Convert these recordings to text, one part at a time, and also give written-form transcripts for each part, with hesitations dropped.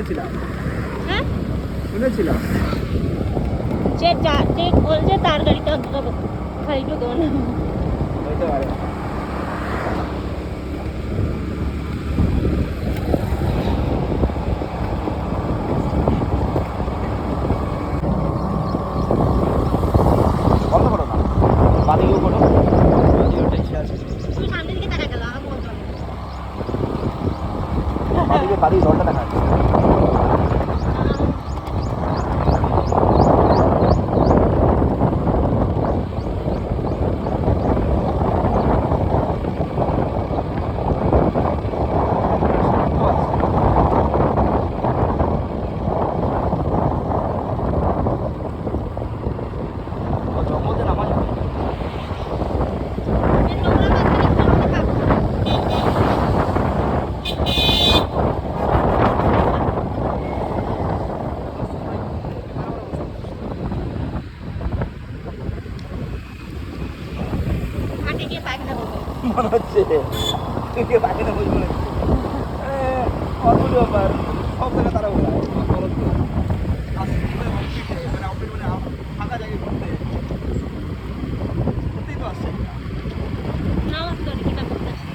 শুনেছিলাম। হ্যাঁ শুনেছিলাম যে বলছে তার গাড়িটা অন্তত খালি ঢুকবো না। হইতে পারে। বন্ধ করো না, বাদিকেও করো, বাদিকেও টেনশন আছে। তুমি সামনের দিকে তাকা গেল আমাকে বলতে হবে। বাদিকে জলটা দেখা যাচ্ছে। মনে হচ্ছে পাখিটা বুঝ মনে হচ্ছে অদ্ভুত ব্যাপার। সব জায়গায় তারা ওড়ায় ফাঁকা জায়গায় ঘুরতে ঘুরতেই তো আসছে না। না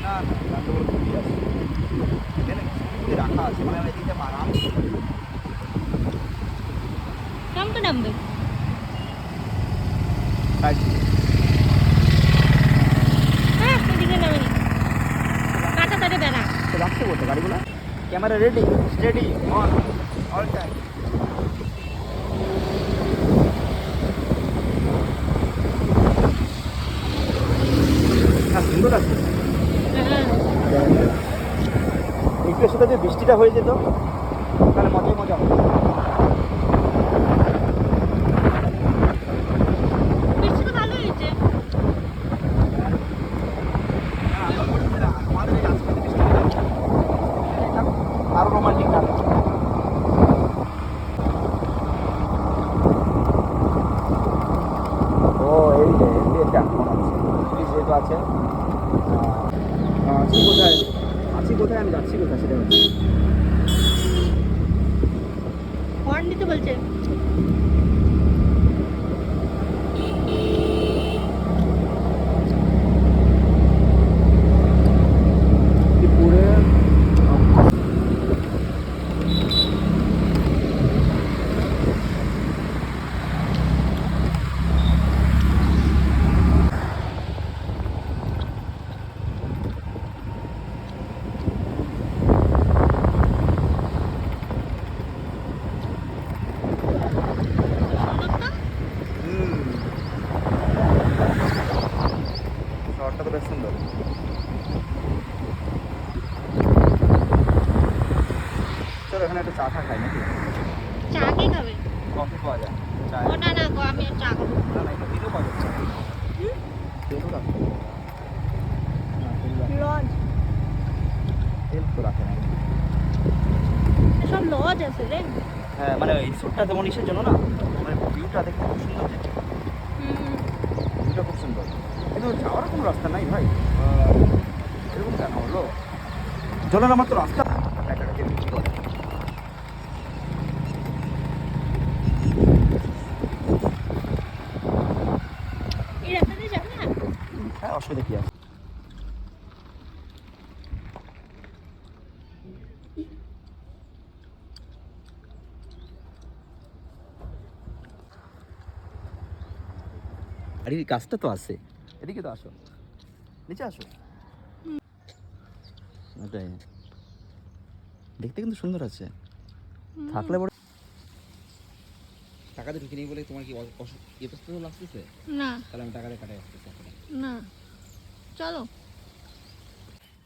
না গান্ডগোল ঘুরতে আসছে, এখানে স্কুটি রাখা আছে, মানে আমি এদিকে আরাম নামবে নামবে হ্যাঁ এদিকে নামেনি কাটা তারে বেড়া রাখতে বলতো গাড়িগুলো। Camera ready, steady, on, all time. সুন্দর আছে। একটু সাথে যদি বৃষ্টিটা হয়ে যেত তাহলে মজাই মজা হতো। বৃষ্টি তো ভালো হয়েছে। আরো রোমান্টিক না। ও এই যে এটা মনে হচ্ছে পুলিশ যেহেতু আছে। আছি কোথায়, আছি কোথায়, আমি যাচ্ছি কোথায় সেটা হচ্ছে। হর্ন দিতে বলছে। শহরটা তো বেশ সুন্দর। চলো এখানে একটা চা খাই নাকি? চা কে খাবে? কফি পাওয়া যায়, চা ও না না গো আমি আর চা খাবো না না এটা দিলেও পাওয়া যাচ্ছে। তেলও রাখো না, লজ তেল তো রাখে না। সব লজ আছে রে। হ্যাঁ মানে এই শ্যুটটা যেমন ইসের জন্য না, মানে ভিউটা দেখতে খুব সুন্দর, যে ভিউটা খুব সুন্দর, কিন্তু যাওয়ার কোনো রাস্তা নাই ভাই। এরকম কেন হলো? চলো না, আমার তো রাস্তা টাকাটাকে বিক্রি করে। এই রাস্তা দিয়ে যাবে না? হ্যাঁ অসুবিধা কি আছে? আর এই গাছটা তো আছে, এদিকে তো আসো, নিচে আসো। ওটাই, দেখতে কিন্তু সুন্দর আছে, থাকলে বড়। টাকা দিয়ে ঢুকে নেই বলে তোমার কি ইতস্তত লাগতেছে? না তাহলে আমি টাকাটা কাটাই আসতেছি। না চলো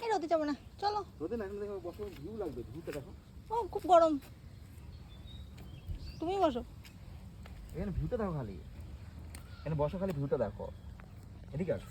এই রোদে যাবো না চলো। রোদে না, এখানে দেখো বসো, ভিউ লাগবে, ভিউটা দেখো। ও খুব গরম, তুমি বসো। এখানে ভিউটা দেখো খালি, এখানে বসো খালি ভিউটা দেখো, এদিকে আসো।